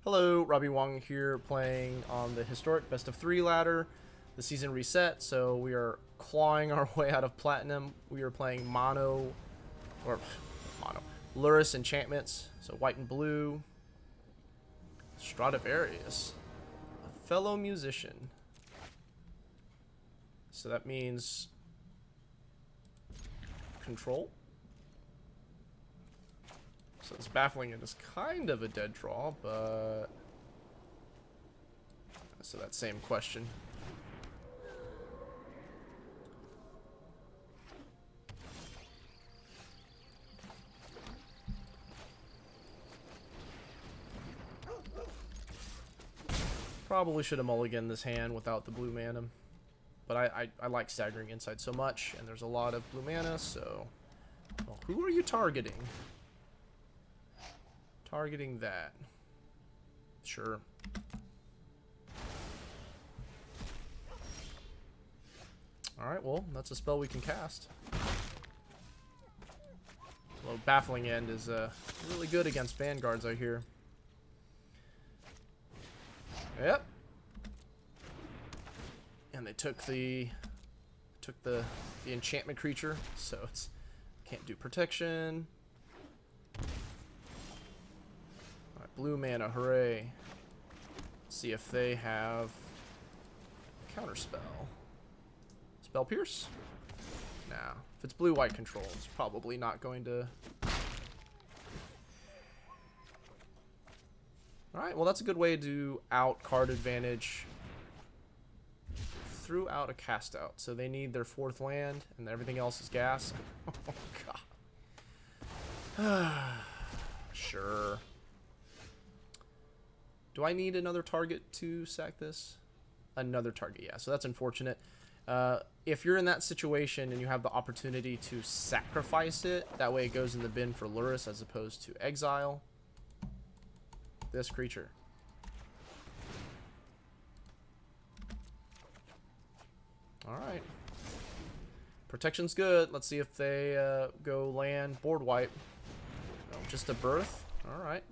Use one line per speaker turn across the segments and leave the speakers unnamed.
Hello, Robbie Wong here, playing on the historic best of 3 ladder. The season reset, so we are clawing our way out of platinum. We are playing Lurrus Enchantments, so white and blue. Stradivarius, a fellow musician. So that means control. So this Baffling End is kind of a dead draw, but... So that same question. Probably should have mulliganed this hand without the blue mana. But I like Staggering Insight so much, and there's a lot of blue mana, so... Well, who are you targeting? Targeting that. Sure. Alright, well, that's a spell we can cast. Well, Baffling End is really good against Vanguards, I hear. Yep. And they took the enchantment creature, so it's can't do protection. Alright, blue mana, hooray. Let's see if they have counterspell. Spell Pierce? Nah. If it's blue-white control, it's probably not going to... Alright, well that's a good way to out-card advantage throughout a cast-out. So they need their 4th land, and everything else is gas. Oh, God. Sure. Do I need another target to sack this? Another target, yeah. So that's unfortunate. If you're in that situation and you have the opportunity to sacrifice it, that way it goes in the bin for Lurrus as opposed to exile this creature. Alright. Protection's good. Let's see if they go land board wipe. No, just a birth. Alright.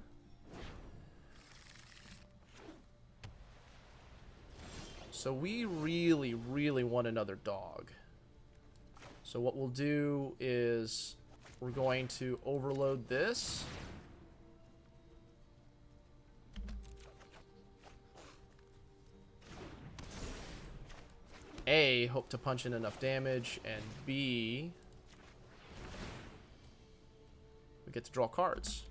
So we really, really want another dog. So what we'll do is we're going to overload this. A, hope to punch in enough damage, and B, we get to draw cards.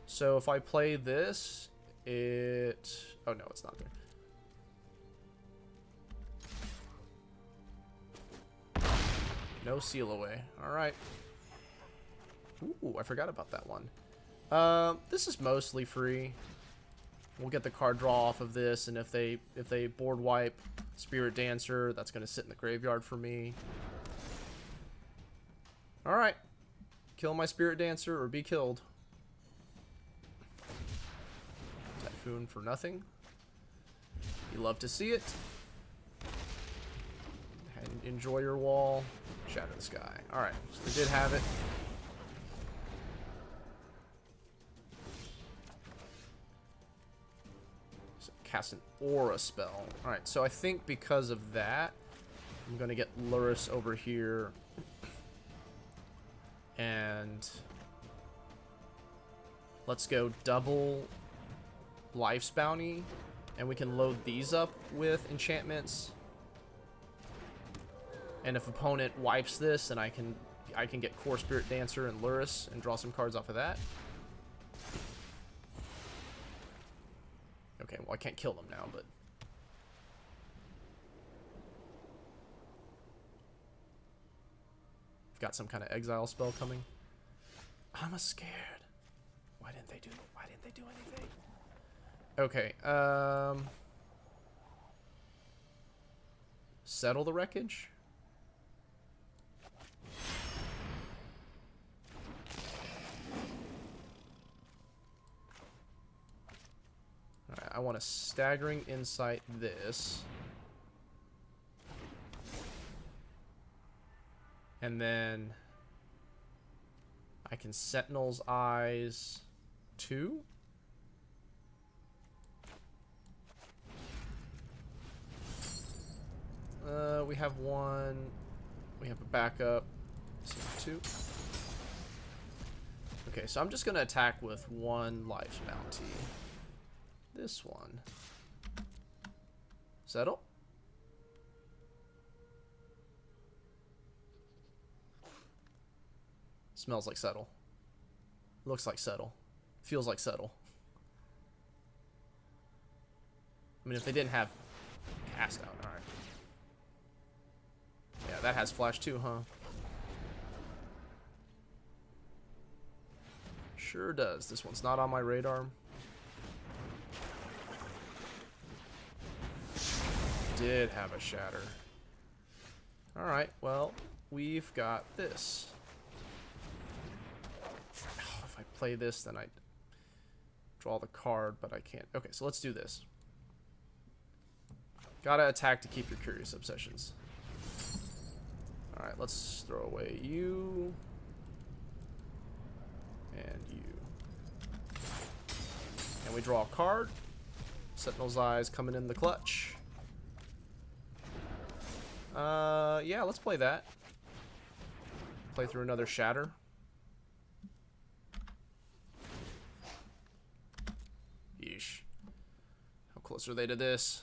So if I play this, it... Oh, no, it's not there. No seal away. Alright. Ooh, I forgot about that one. This is mostly free. We'll get the card draw off of this, and if they board wipe Spiritdancer, that's going to sit in the graveyard for me. Alright. Kill my Spiritdancer or be killed. Typhoon for nothing. You love to see it. And enjoy your wall. Shatter the Sky. Alright, so they did have it. So cast an aura spell. Alright, so I think because of that, I'm going to get Lurrus over here. And let's go double Life's Bounty, and we can load these up with enchantments. And if opponent wipes this, then I can get Kor Spiritdancer and Lurrus and draw some cards off of that. Okay, well I can't kill them now, but I've got some kind of exile spell coming. I'm scared. Why didn't they do anything? Okay, settle the wreckage. Alright, I want a Staggering Insight this. And then I can Sentinel's Eyes 2. We have 1. We have a backup. So 2. Okay, so I'm just going to attack with 1 Life's Bounty. This one. Settle. Smells like settle. Looks like settle. Feels like settle. I mean, if they didn't have cast out, alright. Yeah, that has flash too, huh? Sure does. This one's not on my radar. Did have a shatter. Alright, well, we've got this. Oh, if I play this, then I draw the card, but I can't. Okay, so let's do this. Gotta attack to keep your Curious Obsessions. Alright, let's throw away you. And you. And we draw a card. Sentinel's Eyes coming in the clutch. Yeah, let's play that. Play through another Shatter. Yeesh. How close are they to this?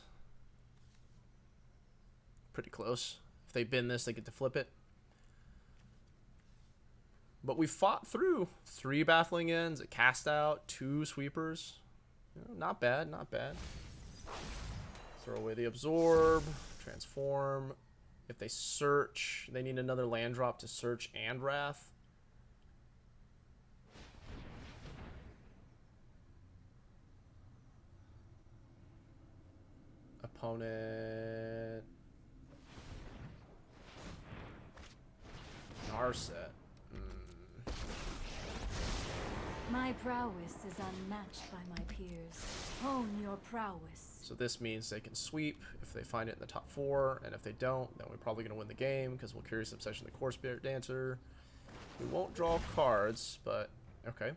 Pretty close. If they bin this, they get to flip it. But we fought through 3 Baffling Ends, a cast out, 2 sweepers. You know, not bad, not bad. Throw away the Absorb, transform. If they search, they need another land drop to search and Wrath. Opponent. Narset.
My prowess is unmatched by my peers. Hone your prowess.
So this means they can sweep if they find it in the top 4, and if they don't, then we're probably going to win the game because we'll Curious Obsession the Kor Spiritdancer. We won't draw cards, but okay.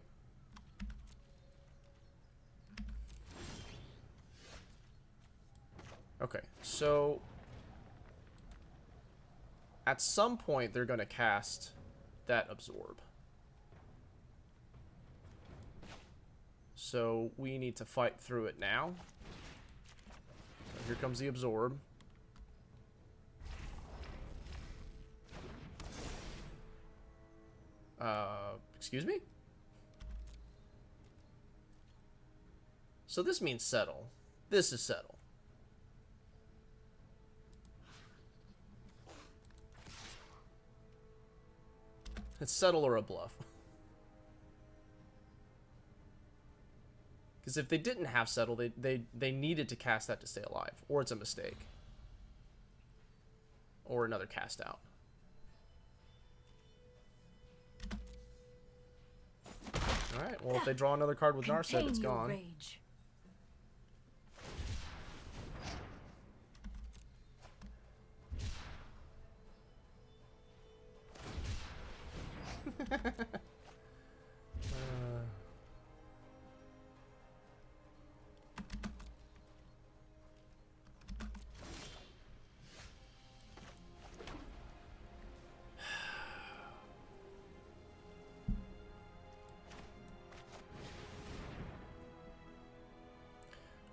Okay, so at some point they're going to cast that Absorb. So we need to fight through it now. So here comes the Absorb. Excuse me? So this means settle. This is settle. It's settle or a bluff. Because if they didn't have settle, they needed to cast that to stay alive. Or it's a mistake. Or another cast out. Alright, well if they draw another card with Narset, it's gone.
Rage.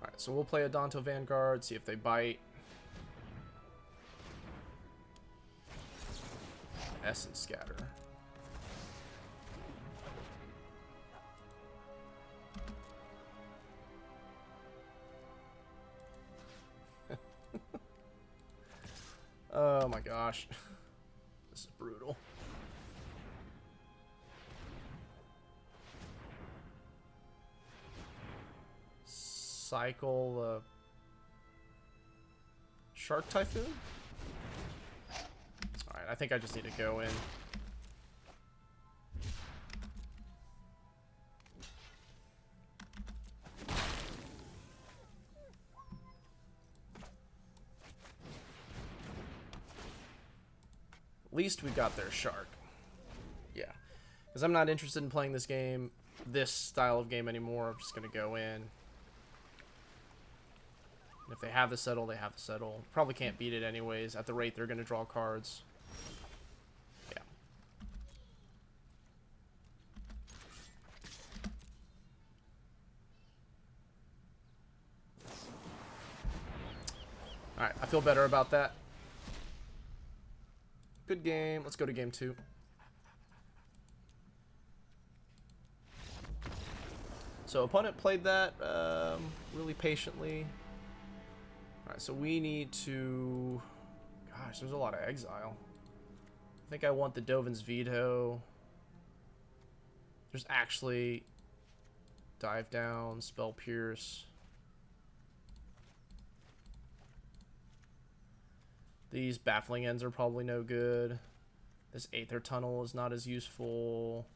Alright, so we'll play Adanto Vanguard, see if they bite. Essence Scatter. Oh my gosh. This is brutal. Cycle Shark Typhoon? Alright, I think I just need to go in. At least we got their shark. Yeah. Because I'm not interested in playing this game. this style of game anymore. I'm just going to go in. And if they have the settle, they have the settle. Probably can't beat it anyways. At the rate they're going to draw cards. Yeah. Alright, I feel better about that. Good game. Let's go to game 2. So opponent played that really patiently. Alright, so we need to... Gosh, there's a lot of exile. I think I want the Dovin's Veto. There's actually Dive Down, Spell Pierce. These Baffling Ends are probably no good. This Aether Tunnel is not as useful.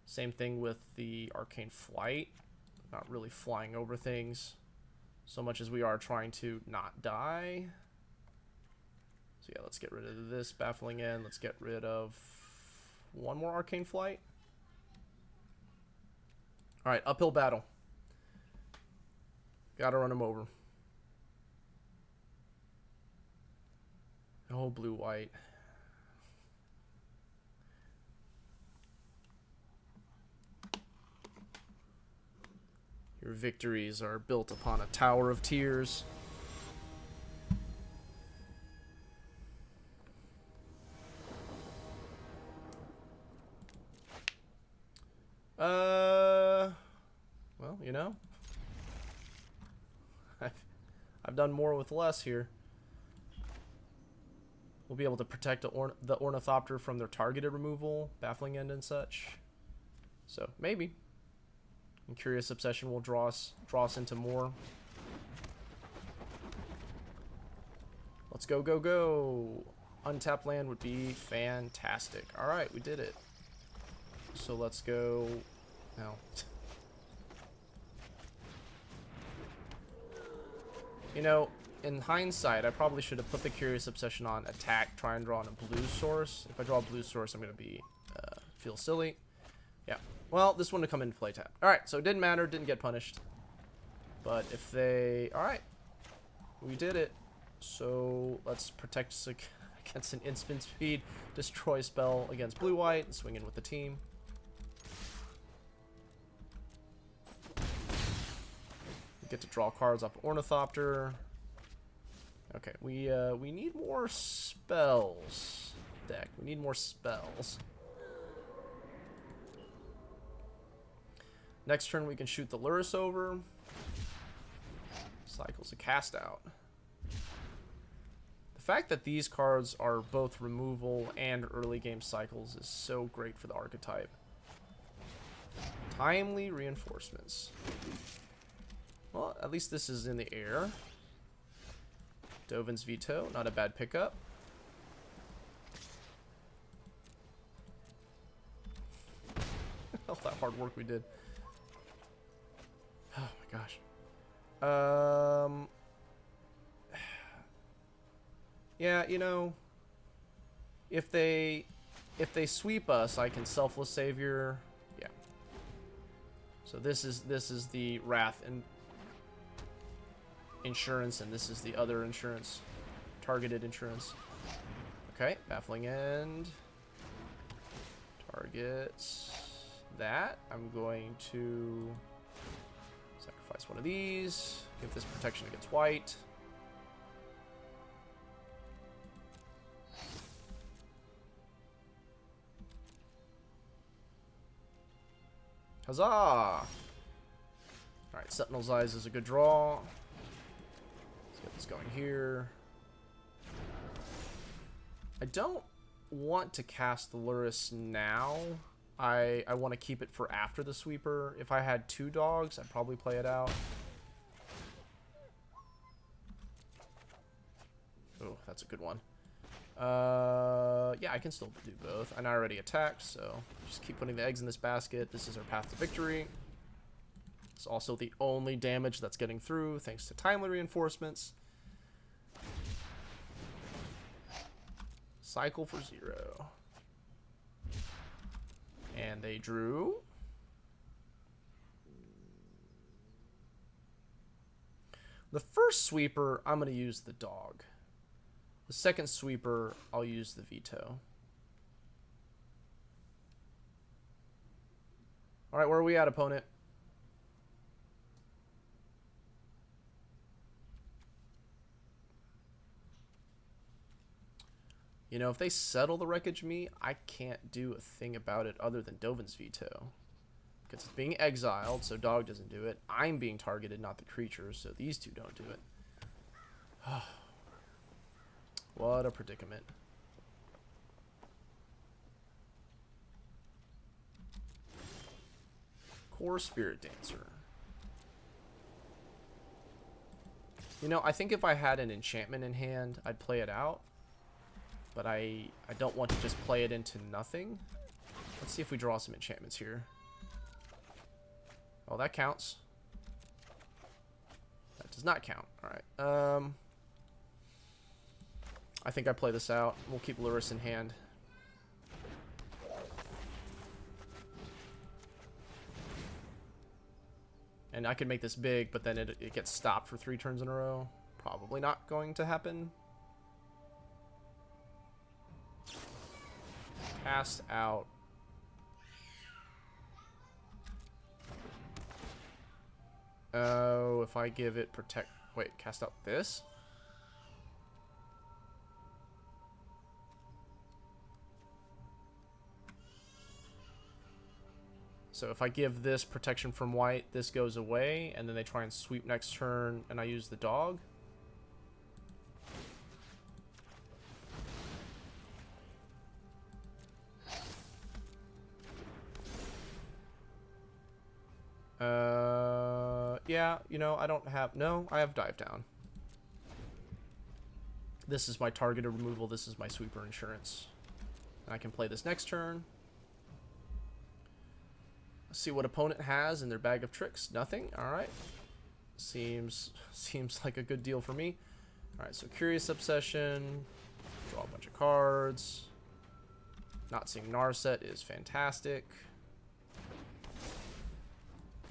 Same thing with the Arcane Flight. Not really flying over things so much as we are trying to not die. So yeah, let's get rid of this Baffling End. Let's get rid of one more Arcane Flight. Alright, uphill battle. Gotta run him over. Oh, blue-white. Your victories are built upon a tower of tears. Well, you know, I've done more with less here. We'll be able to protect the Ornithopter from their targeted removal, Baffling End and such. So, maybe. And Curious Obsession will draw us into more. Let's go, go, go! Untapped land would be fantastic. Alright, we did it. So let's go... No. You know, in hindsight, I probably should have put the Curious Obsession on attack, try and draw on a blue source. If I draw a blue source, I'm going to be feel silly. Yeah. Well, this one to come into play tap. Alright, so it didn't matter, didn't get punished. But if they... Alright. We did it. So let's protect us against an instant speed, destroy spell against blue-white, and swing in with the team. We get to draw cards off Ornithopter. Okay, we need more spells. Deck. We need more spells. Next turn we can shoot the Lurrus over. Cycles a cast out. The fact that these cards are both removal and early game cycles is so great for the archetype. Timely reinforcements. Well, at least this is in the air. Dovin's Veto, not a bad pickup. All that hard work we did. Oh my gosh. Yeah, you know, if they sweep us, I can Selfless Savior. Yeah. So this is the Wrath and insurance, and this is the other insurance, targeted insurance. Okay, Baffling End. Targets that. I'm going to sacrifice one of these. Give this protection against white. Huzzah! Alright, Sentinel's Eyes is a good draw. Let's get this going here. I don't want to cast the Lurrus now. I want to keep it for after the sweeper. If I had 2 dogs, I'd probably play it out. Oh, that's a good one. Yeah, I can still do both. And I already attacked, so just keep putting the eggs in this basket. This is our path to victory. It's also the only damage that's getting through, thanks to timely reinforcements. Cycle for 0. And they drew The first sweeper, I'm going to use the dog. The second sweeper, I'll use the veto. Alright, where are we at, opponent? You know, if they settle the Wreckage Me, I can't do a thing about it other than Dovin's veto. Because it's being exiled, so dog doesn't do it. I'm being targeted, not the creatures, so these two don't do it. What a predicament. Kor Spiritdancer. You know, I think if I had an enchantment in hand, I'd play it out. But I don't want to just play it into nothing. Let's see if we draw some enchantments here. Oh, that counts. That does not count. Alright. I think I play this out. We'll keep Lurrus in hand. And I could make this big, but then it gets stopped for 3 turns in a row. Probably not going to happen. Cast out. Oh, if I give it protect... Wait, cast out this? So if I give this protection from white, this goes away, and then they try and sweep next turn, and I use the dog. Yeah, you know, I don't have... No, I have Dive Down. This is my targeted removal. This is my sweeper insurance. And I can play this next turn. Let's see what opponent has in their bag of tricks. Nothing. Alright. Seems like a good deal for me. Alright, so Curious Obsession. Draw a bunch of cards. Not seeing Narset is fantastic.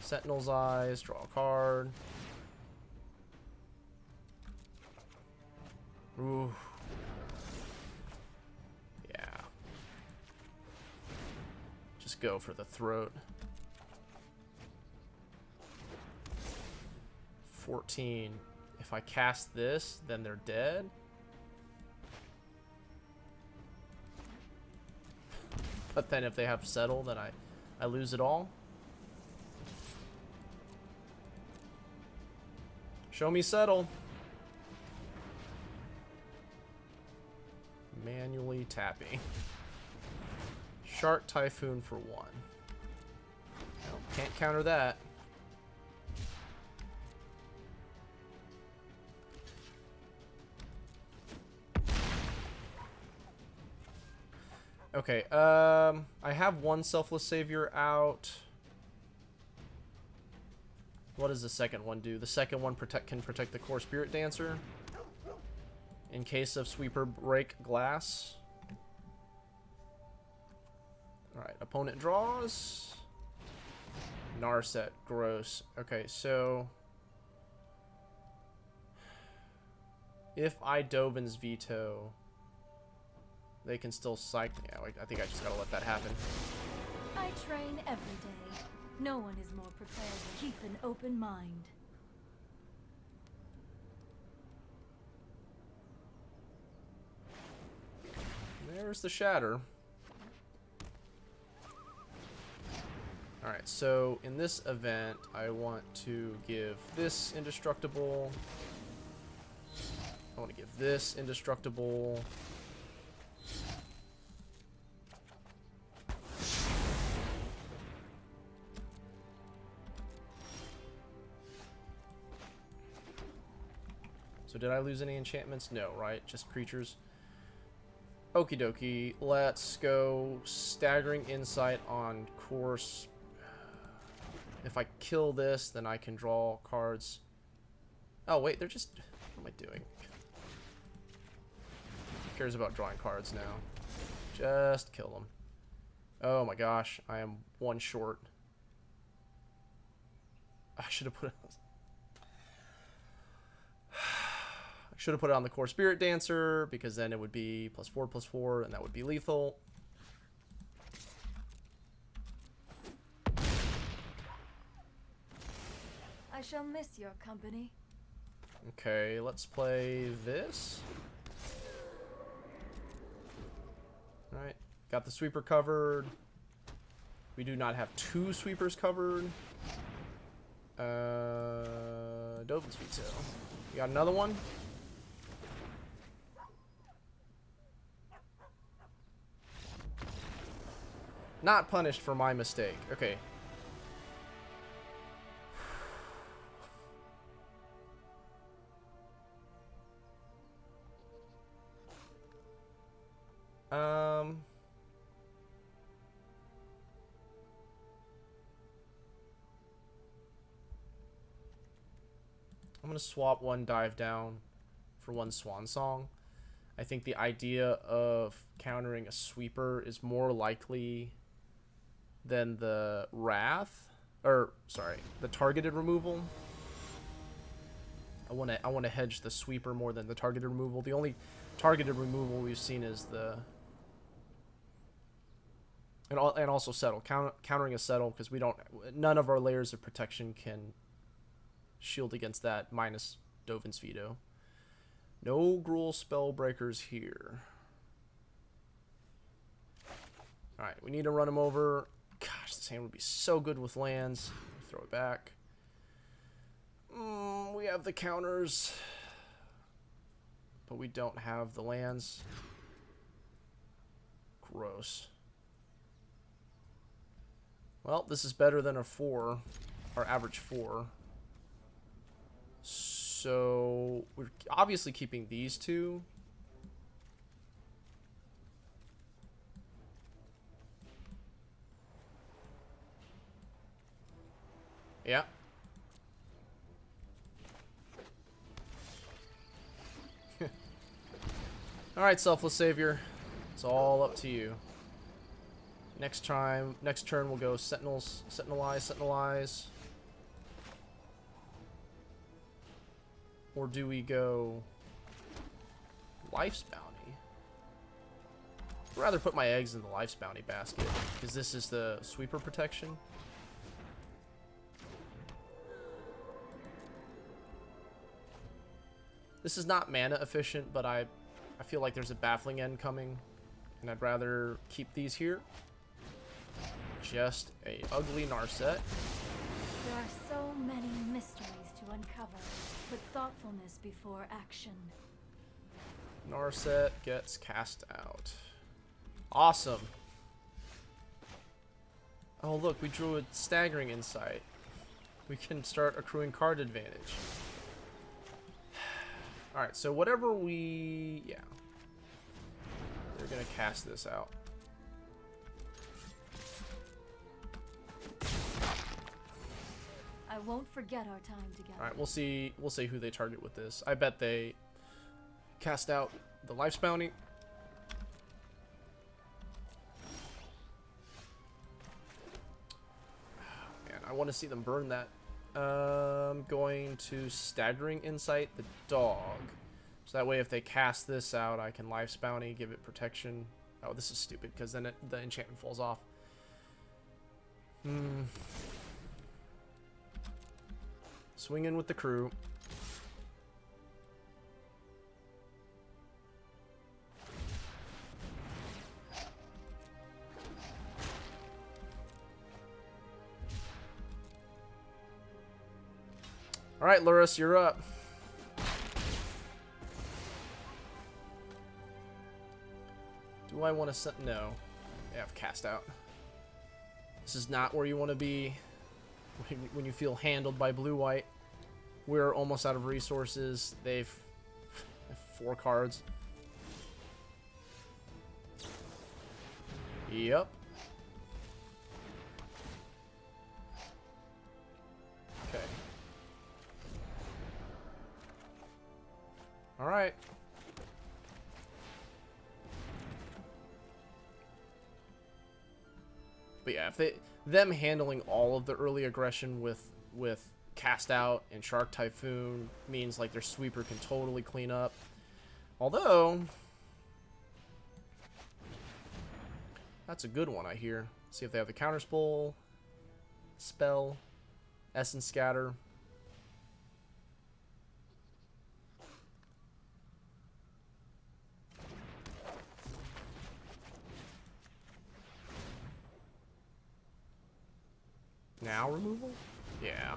Sentinel's Eyes, draw a card. Ooh. Yeah. Just go for the throat. 14. If I cast this, then they're dead. But then if they have settle, then I lose it all. Show me settle. Manually tapping. Shark Typhoon for 1. No, can't counter that. Okay, I have one Selfless Savior out. What does the second one do? The second one can protect the Kor Spiritdancer in case of sweeper break glass. Alright, opponent draws. Narset, gross. Okay, so if I Dovin's veto, they can still cycle. Yeah, I think I just gotta let that happen.
I train every day. No one is more prepared to keep an open mind.
There's the shatter. Alright, so in this event, I want to give this indestructible. I want to give this indestructible. So did I lose any enchantments? No, right? Just creatures. Okie dokie. Let's go Staggering Insight on course. If I kill this, then I can draw cards. Oh, wait, they're just... What am I doing? Who cares about drawing cards now? Just kill them. Oh my gosh, I am one short. I should have put it... Should have put it on the Kor Spiritdancer, because then it would be +4/+4, and that would be lethal.
I shall miss your company.
Okay, let's play this. Alright, got the sweeper covered. We do not have 2 sweepers covered. Dovin's Veto. You got another one? Not punished for my mistake. Okay. I'm going to swap one Dive Down for one Swan Song. I think the idea of countering a sweeper is more likely than the Wrath. Or, sorry, the targeted removal. I want to hedge the sweeper more than the targeted removal. The only targeted removal we've seen is the... And also Settle. Countering a Settle, because we don't... None of our layers of protection can shield against that, minus Dovin's Veto. No Gruul Spellbreakers here. Alright, we need to run him over. Gosh, this hand would be so good with lands. Throw it back. We have the counters, but we don't have the lands. Gross. Well, this is better than a 4, our average 4. So we're obviously keeping these 2. Yeah. Alright, Selfless Savior. It's all up to you. Next turn we'll go Sentinelize. Or do we go Life's Bounty? I'd rather put my eggs in the Life's Bounty basket, because this is the sweeper protection. This is not mana efficient, but I feel like there's a Baffling End coming, and I'd rather keep these here. Just a ugly Narset.
There are so many mysteries to uncover. Put thoughtfulness before action.
Narset gets cast out. Awesome. Oh look, we drew a Staggering Insight. We can start accruing card advantage. Alright, so whatever we... yeah. We're gonna cast this out.
I won't forget our time together.
Alright, we'll see who they target with this. I bet they cast out the Life's Bounty. Man, I want to see them burn that. I'm going to Staggering Insight the dog. So that way if they cast this out, I can Life's Bounty, give it protection. Oh, this is stupid, because then the enchantment falls off. Swing in with the crew. Alright, Lurrus, you're up. Do I want to set... No. I have cast out. This is not where you want to be when you feel handled by blue-white. We're almost out of resources. They've 4 cards. Yep. Okay. Alright. But yeah, if them handling all of the early aggression with Cast Out and Shark Typhoon means like their sweeper can totally clean up. Although, that's a good one, I hear. See if they have the Counter Spell, Essence Scatter. Now removal? Yeah.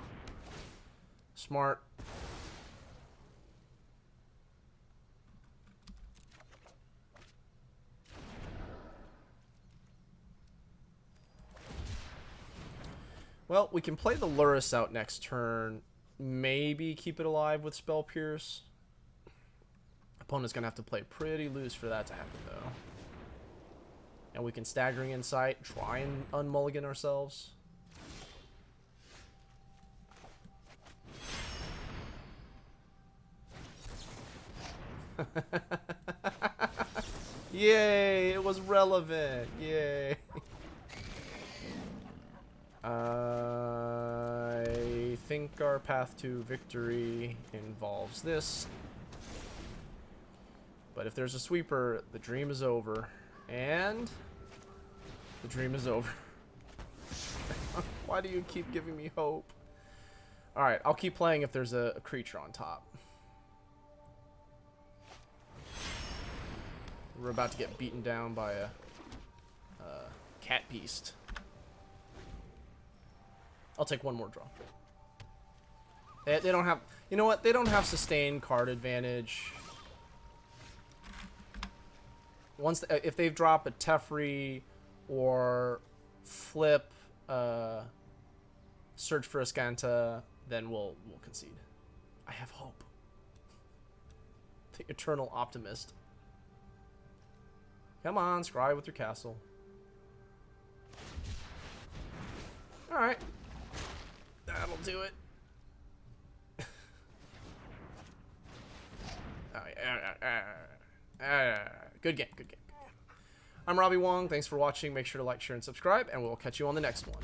Smart. Well, we can play the Lurrus out next turn. Maybe keep it alive with Spell Pierce. Opponent's going to have to play pretty loose for that to happen, though. And we can Staggering Insight, try and unmulligan ourselves. Yay, it was relevant. Yay. I think our path to victory involves this. But if there's a sweeper, the dream is over. And the dream is over. Why do you keep giving me hope? Alright, I'll keep playing if there's a creature on top. We're about to get beaten down by a cat beast. I'll take one more draw. They don't have... You know what? They don't have sustained card advantage. Once if they drop a Teferi or flip Search for Ascanta, then we'll concede. I have hope. The eternal optimist. Come on, scry with your castle. Alright. That'll do it. Good game, good game. I'm Robbie Wong. Thanks for watching. Make sure to like, share, and subscribe, and we'll catch you on the next one.